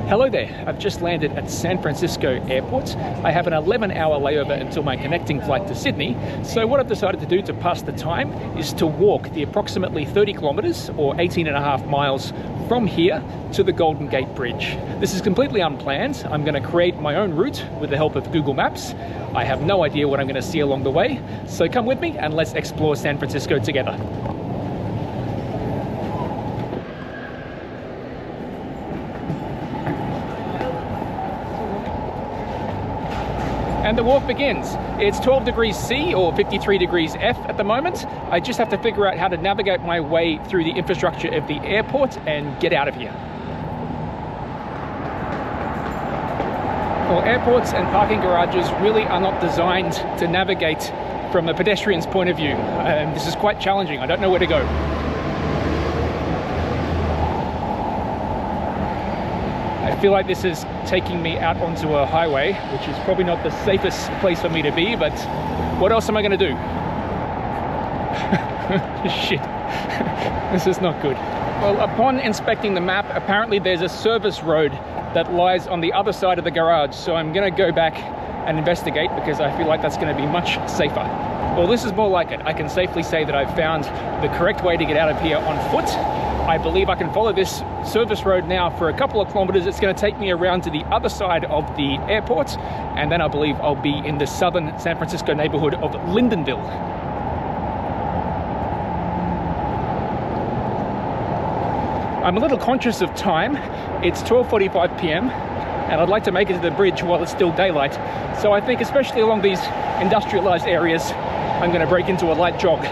Hello there, I've just landed at San Francisco Airport. I have an 11-hour layover until my connecting flight to Sydney, so what I've decided to do to pass the time is to walk the approximately 30 kilometres or 18.5 miles from here to the Golden Gate Bridge. This is completely unplanned. I'm going to create my own route with the help of Google Maps. I have no idea what I'm going to see along the way, so come with me and let's explore San Francisco together. And the walk begins. It's 12 degrees C or 53 degrees F at the moment. I just have to figure out how to navigate my way through the infrastructure of the airport and get out of here. Well, airports and parking garages really are not designed to navigate from a pedestrian's point of view. This is quite challenging. I don't know where to go. I feel like this is taking me out onto a highway, which is probably not the safest place for me to be, but what else am I going to do? Shit, this is not good. Well, upon inspecting the map, apparently there's a service road that lies on the other side of the garage, so I'm going to go back and investigate because I feel like that's going to be much safer. Well, this is more like it. I can safely say that I've found the correct way to get out of here on foot. I believe I can follow this service road now for a couple of kilometers. It's going to take me around to the other side of the airport, and then I believe I'll be in the southern San Francisco neighborhood of Lindenville. I'm a little conscious of time. It's 12:45 p.m. and I'd like to make it to the bridge while it's still daylight. So I think especially along these industrialized areas, I'm going to break into a light jog.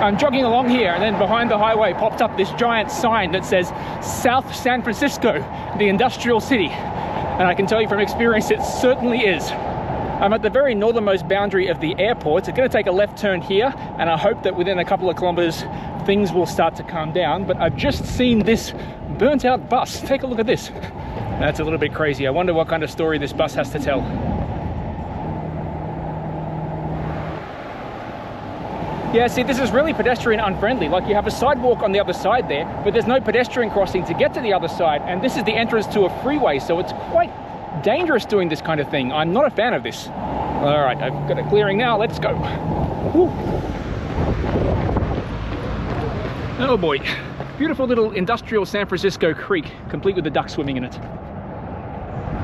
I'm jogging along here, and then behind the highway popped up this giant sign that says South San Francisco, the industrial city. And I can tell you from experience, it certainly is. I'm at the very northernmost boundary of the airport. I'm going to take a left turn here, and I hope that within a couple of kilometers, things will start to calm down. But I've just seen this burnt out bus. Take a look at this. That's a little bit crazy. I wonder what kind of story this bus has to tell. Yeah, see, this is really pedestrian unfriendly. Like, you have a sidewalk on the other side there, but there's no pedestrian crossing to get to the other side. And this is the entrance to a freeway, so it's quite dangerous doing this kind of thing. I'm not a fan of this. All right, I've got a clearing now. Let's go. Woo. Oh boy. Beautiful little industrial San Francisco creek, complete with the duck swimming in it.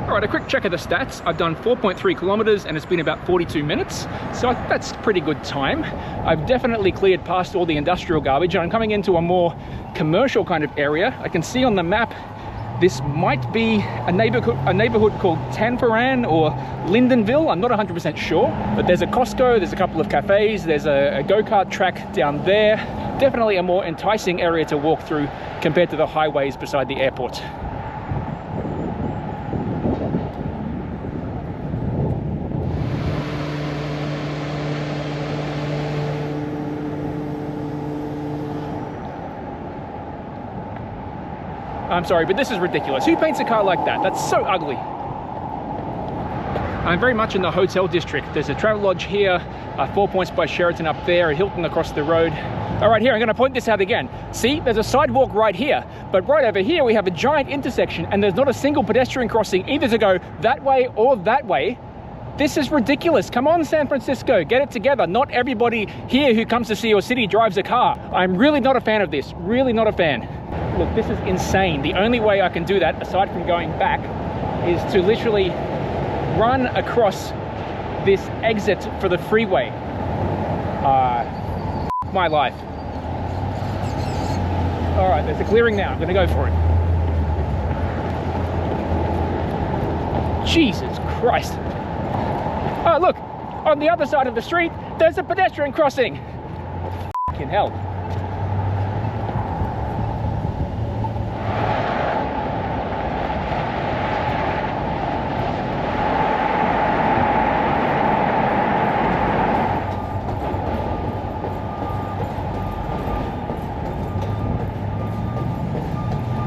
All right, a quick check of the stats. I've done 4.3 kilometers and it's been about 42 minutes. So that's pretty good time. I've definitely cleared past all the industrial garbage and I'm coming into a more commercial kind of area. I can see on the map, this might be a neighborhood called Tanforan or Lindenville. I'm not 100% sure, but there's a Costco, there's a couple of cafes, there's a go-kart track down there. Definitely a more enticing area to walk through compared to the highways beside the airport. I'm sorry, but this is ridiculous. Who paints a car like that? That's so ugly. I'm very much in the hotel district. There's a Travelodge here, 4 Points by Sheraton up there, a Hilton across the road. All right, here, I'm gonna point this out again. See, there's a sidewalk right here, but right over here we have a giant intersection and there's not a single pedestrian crossing either to go that way or that way. This is ridiculous. Come on, San Francisco, get it together. Not everybody here who comes to see your city drives a car. I'm really not a fan of this, really not a fan. Look, this is insane. The only way I can do that, aside from going back, is to literally run across this exit for the freeway. My life. All right, there's a clearing now. I'm gonna go for it. Jesus Christ. Oh, look, on the other side of the street, there's a pedestrian crossing. Fucking hell.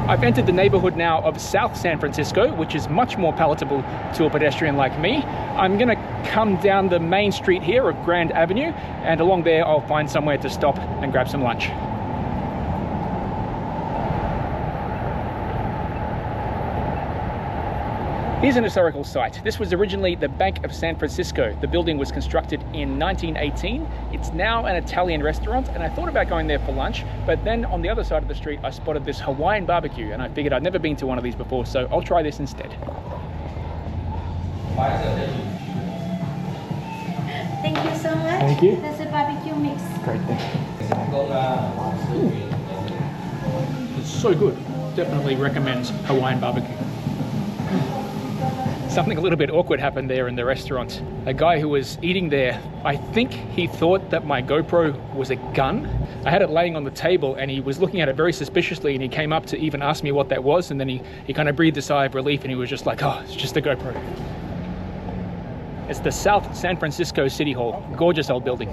I've entered the neighborhood now of South San Francisco, which is much more palatable to a pedestrian like me. I'm gonna come down the main street here of Grand Avenue, and along there I'll find somewhere to stop and grab some lunch. Here's an historical site. This was originally the Bank of San Francisco. The building was constructed in 1918. It's now an Italian restaurant, and I thought about going there for lunch, but then on the other side of the street I spotted this Hawaiian barbecue, and I figured I'd never been to one of these before, so I'll try this instead. Thank you so much. Thank you. That's a barbecue mix. Great, thank you. It's so good. Definitely recommends Hawaiian barbecue. Something a little bit awkward happened there in the restaurant. A guy who was eating there, I think he thought that my GoPro was a gun. I had it laying on the table and he was looking at it very suspiciously, and he came up to even ask me what that was, and then he kind of breathed a sigh of relief and he was just like, oh, it's just a GoPro. It's the South San Francisco City Hall. Gorgeous old building.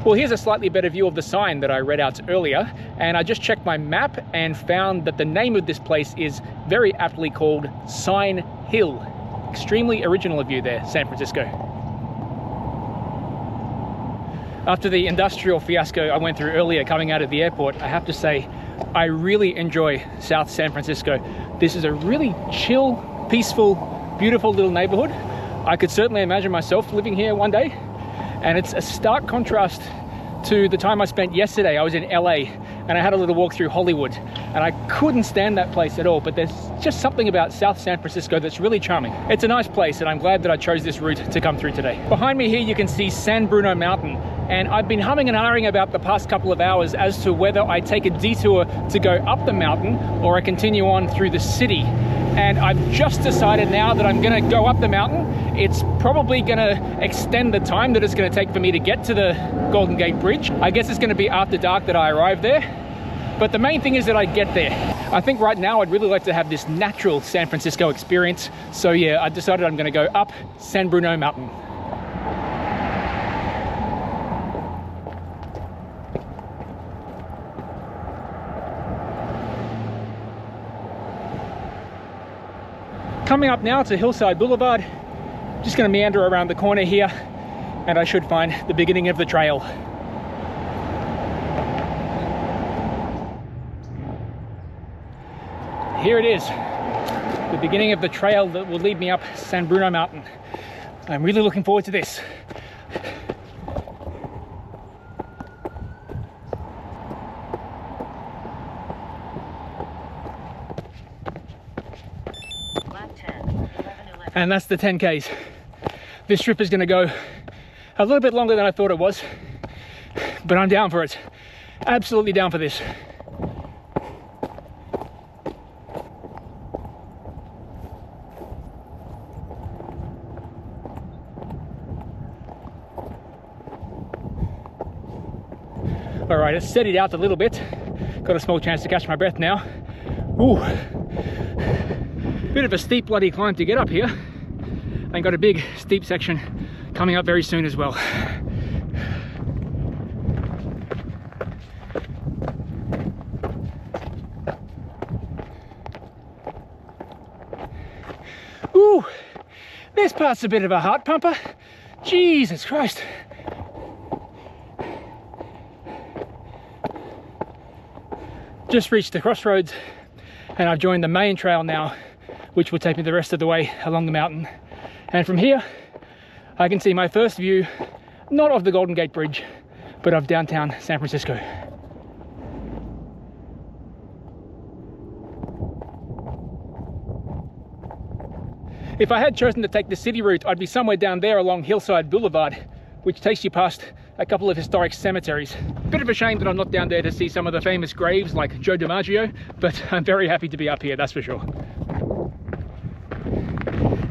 Well, here's a slightly better view of the sign that I read out earlier, and I just checked my map and found that the name of this place is very aptly called Sign Hill. Extremely original of you there, San Francisco. After the industrial fiasco I went through earlier coming out of the airport, I have to say, I really enjoy South San Francisco. This is a really chill, peaceful, beautiful little neighborhood. I could certainly imagine myself living here one day. And it's a stark contrast to the time I spent yesterday. I was in LA and I had a little walk through Hollywood, and I couldn't stand that place at all, but there's just something about South San Francisco that's really charming. It's a nice place, and I'm glad that I chose this route to come through today. Behind me here you can see San Bruno Mountain, and I've been humming and ahhing about the past couple of hours as to whether I take a detour to go up the mountain or I continue on through the city. And I've just decided now that I'm gonna go up the mountain. It's probably gonna extend the time that it's gonna take for me to get to the Golden Gate Bridge. I guess it's gonna be after dark that I arrive there. But the main thing is that I get there. I think right now I'd really like to have this natural San Francisco experience. So yeah, I decided I'm gonna go up San Bruno Mountain. Coming up now to Hillside Boulevard, just going to meander around the corner here, and I should find the beginning of the trail. Here it is, the beginning of the trail that will lead me up San Bruno Mountain. I'm really looking forward to this. And that's the 10Ks. This trip is going to go a little bit longer than I thought it was, but I'm down for it. Absolutely down for this. All right, it's steadied out a little bit. Got a small chance to catch my breath now. Ooh. Bit of a steep bloody climb to get up here, and got a big steep section coming up very soon as well. Ooh, this part's a bit of a heart pumper. Jesus Christ. Just reached the crossroads and I've joined the main trail now, which will take me the rest of the way along the mountain. And from here, I can see my first view, not of the Golden Gate Bridge, but of downtown San Francisco. If I had chosen to take the city route, I'd be somewhere down there along Hillside Boulevard, which takes you past a couple of historic cemeteries. Bit of a shame that I'm not down there to see some of the famous graves like Joe DiMaggio, but I'm very happy to be up here, that's for sure.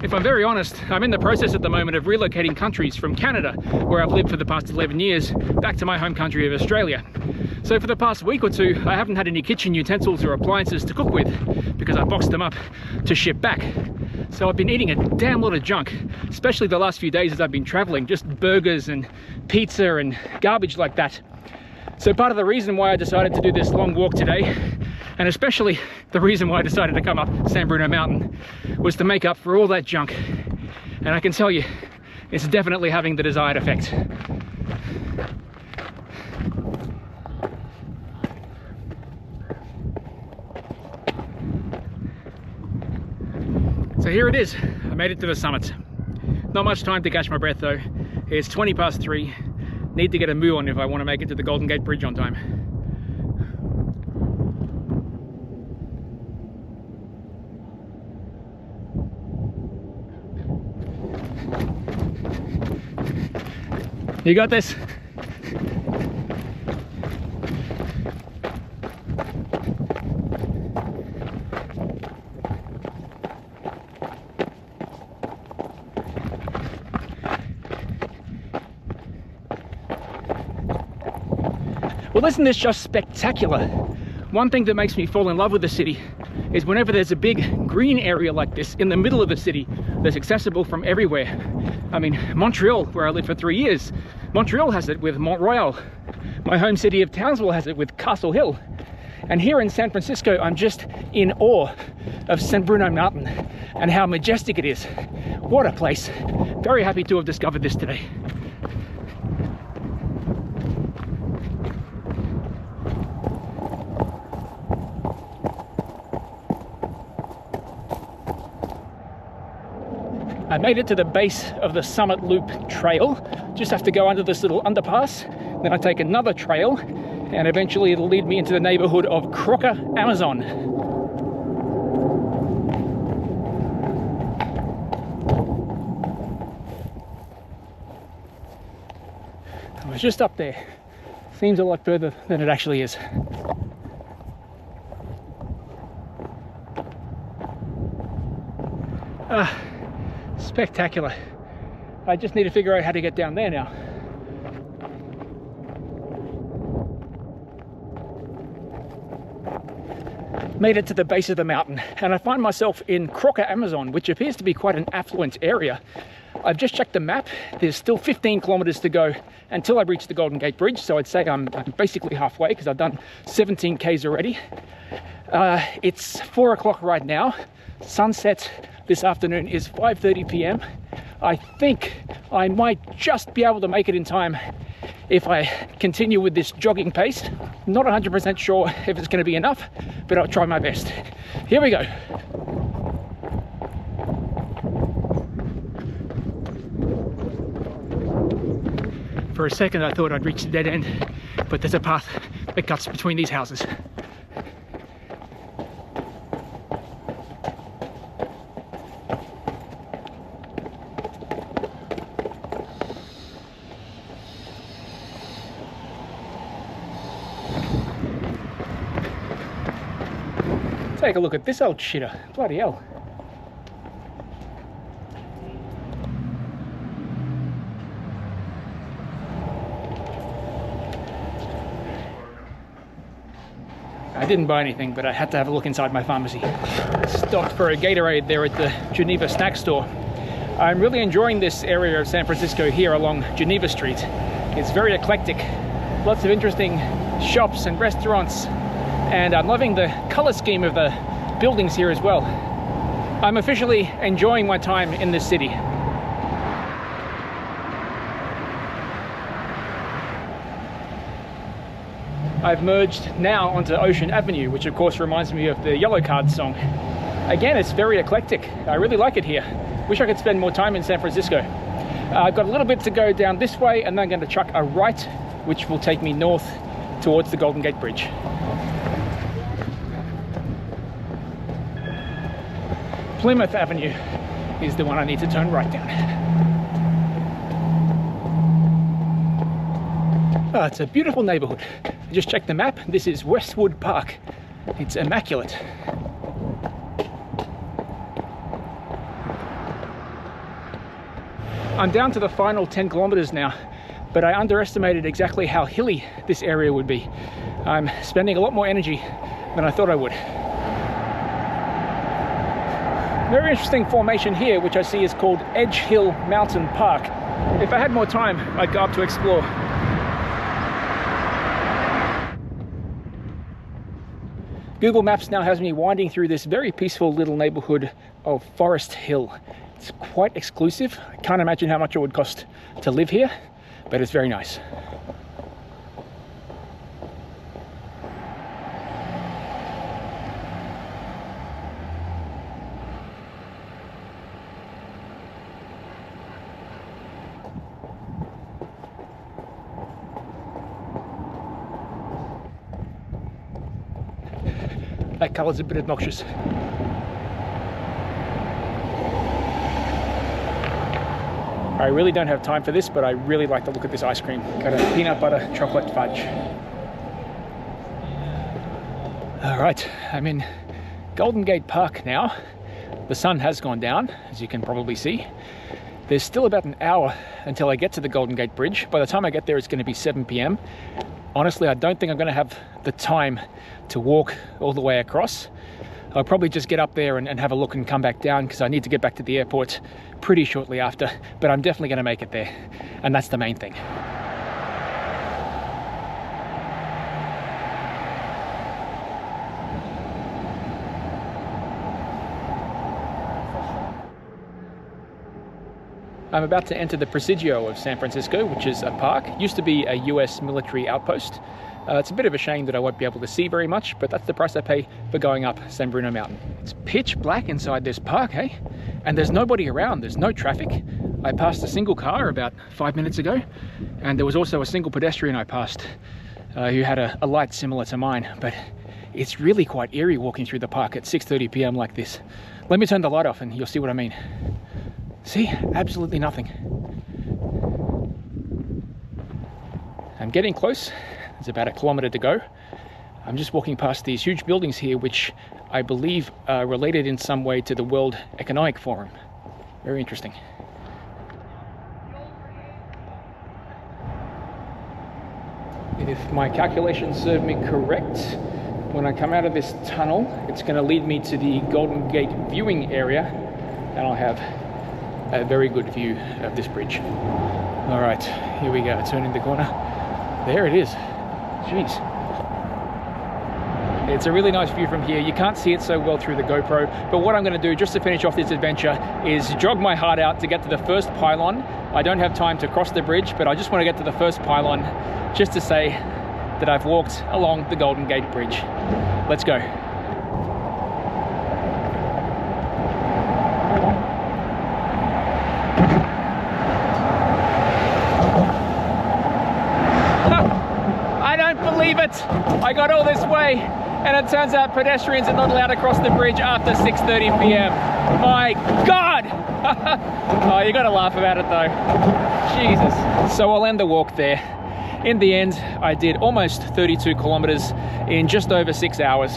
If I'm very honest, I'm in the process at the moment of relocating countries from Canada, where I've lived for the past 11 years, back to my home country of Australia. So for the past week or two, I haven't had any kitchen utensils or appliances to cook with because I boxed them up to ship back. So I've been eating a damn lot of junk, especially the last few days as I've been traveling, just burgers and pizza and garbage like that. So part of the reason why I decided to do this long walk today, and especially the reason why I decided to come up San Bruno Mountain, was to make up for all that junk. And I can tell you, it's definitely having the desired effect. So here it is, I made it to the summit. Not much time to catch my breath though. It's 20 past 3. Need to get a move on if I want to make it to the Golden Gate Bridge on time. You got this? Well, isn't this just spectacular? One thing that makes me fall in love with the city is whenever there's a big green area like this in the middle of the city that's accessible from everywhere. I mean, Montreal, where I lived for 3 years, Montreal has it with Mont Royal. My home city of Townsville has it with Castle Hill. And here in San Francisco, I'm just in awe of San Bruno Mountain and how majestic it is. What a place. Very happy to have discovered this today. I made it to the base of the Summit Loop Trail. Just have to go under this little underpass. Then I take another trail and eventually it'll lead me into the neighborhood of Crocker, Amazon. I was just up there. Seems a lot further than it actually is. Spectacular. I just need to figure out how to get down there now. Made it to the base of the mountain and I find myself in Crocker, Amazon, which appears to be quite an affluent area. I've just checked the map. There's still 15 kilometers to go until I reach the Golden Gate Bridge, so I'd say I'm basically halfway because I've done 17 Ks already. It's 4 o'clock right now. Sunset this afternoon is 5:30 p.m. I think I might just be able to make it in time if I continue with this jogging pace. Not 100% sure if it's going to be enough, but I'll try my best. Here we go. For a second I thought I'd reach the dead end, but there's a path that cuts between these houses. Take a look at this old shitter. Bloody hell. I didn't buy anything, but I had to have a look inside my pharmacy. Stopped for a Gatorade there at the Geneva snack store. I'm really enjoying this area of San Francisco here along Geneva Street. It's very eclectic. Lots of interesting shops and restaurants. And I'm loving the color scheme of the buildings here as well. I'm officially enjoying my time in this city. I've merged now onto Ocean Avenue, which of course reminds me of the Yellow Card song. Again, it's very eclectic. I really like it here. Wish I could spend more time in San Francisco. I've got a little bit to go down this way and then I'm going to chuck a right, which will take me north towards the Golden Gate Bridge. Plymouth Avenue is the one I need to turn right down. Oh, it's a beautiful neighborhood. I just checked the map. This is Westwood Park. It's immaculate. I'm down to the final 10 kilometers now, but I underestimated exactly how hilly this area would be. I'm spending a lot more energy than I thought I would. Very interesting formation here, which I see is called Edge Hill Mountain Park. If I had more time, I'd go up to explore. Google Maps now has me winding through this very peaceful little neighborhood of Forest Hill. It's quite exclusive. I can't imagine how much it would cost to live here, but it's very nice. That colour's a bit obnoxious. I really don't have time for this, but I really like the look of this ice cream. Got a peanut butter chocolate fudge. All right, I'm in Golden Gate Park now. The sun has gone down, as you can probably see. There's still about an hour until I get to the Golden Gate Bridge. By the time I get there, it's going to be 7 p.m. Honestly, I don't think I'm going to have the time to walk all the way across. I'll probably just get up there and have a look and come back down because I need to get back to the airport pretty shortly after, but I'm definitely going to make it there, and that's the main thing. I'm about to enter the Presidio of San Francisco, which is a park. It used to be a US military outpost. It's a bit of a shame that I won't be able to see very much, but that's the price I pay for going up San Bruno Mountain. It's pitch black inside this park, hey? And there's nobody around, there's no traffic. I passed a single car about 5 minutes ago, and there was also a single pedestrian I passed who had a light similar to mine, but it's really quite eerie walking through the park at 6:30 p.m. like this. Let me turn the light off and you'll see what I mean. See, absolutely nothing. I'm getting close. There's about 1 kilometer to go. I'm just walking past these huge buildings here, which I believe are related in some way to the World Economic Forum. Very interesting. If my calculations serve me correct, when I come out of this tunnel, it's going to lead me to the Golden Gate viewing area, and I'll have a very good view of this bridge. All right, here we go, turning the corner. There it is. Jeez. It's a really nice view from here. You can't see it so well through the GoPro, but what I'm going to do just to finish off this adventure is jog my heart out to get to the first pylon. I don't have time to cross the bridge, but I just want to get to the first pylon just to say that I've walked along the Golden Gate Bridge. Let's go. I got all this way, and it turns out pedestrians are not allowed to cross the bridge after 6:30 p.m. My God! Oh, you gotta laugh about it though. Jesus. So I'll end the walk there. In the end, I did almost 32 kilometers in just over 6 hours.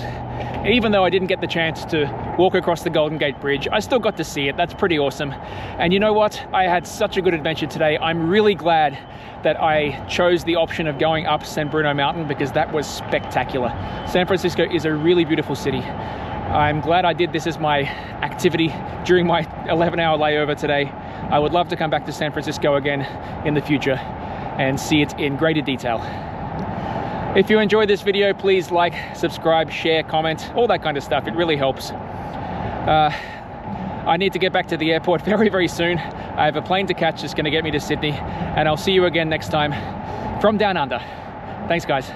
Even though I didn't get the chance to walk across the Golden Gate Bridge, I still got to see it. That's pretty awesome. And you know what? I had such a good adventure today. I'm really glad that I chose the option of going up San Bruno Mountain because that was spectacular. San Francisco is a really beautiful city. I'm glad I did this as my activity during my 11-hour layover today. I would love to come back to San Francisco again in the future and see it in greater detail. If you enjoyed this video, please like, subscribe, share, comment, all that kind of stuff. It really helps. I need to get back to the airport very, very soon. I have a plane to catch that's going to get me to Sydney, and I'll see you again next time from Down Under. Thanks, guys.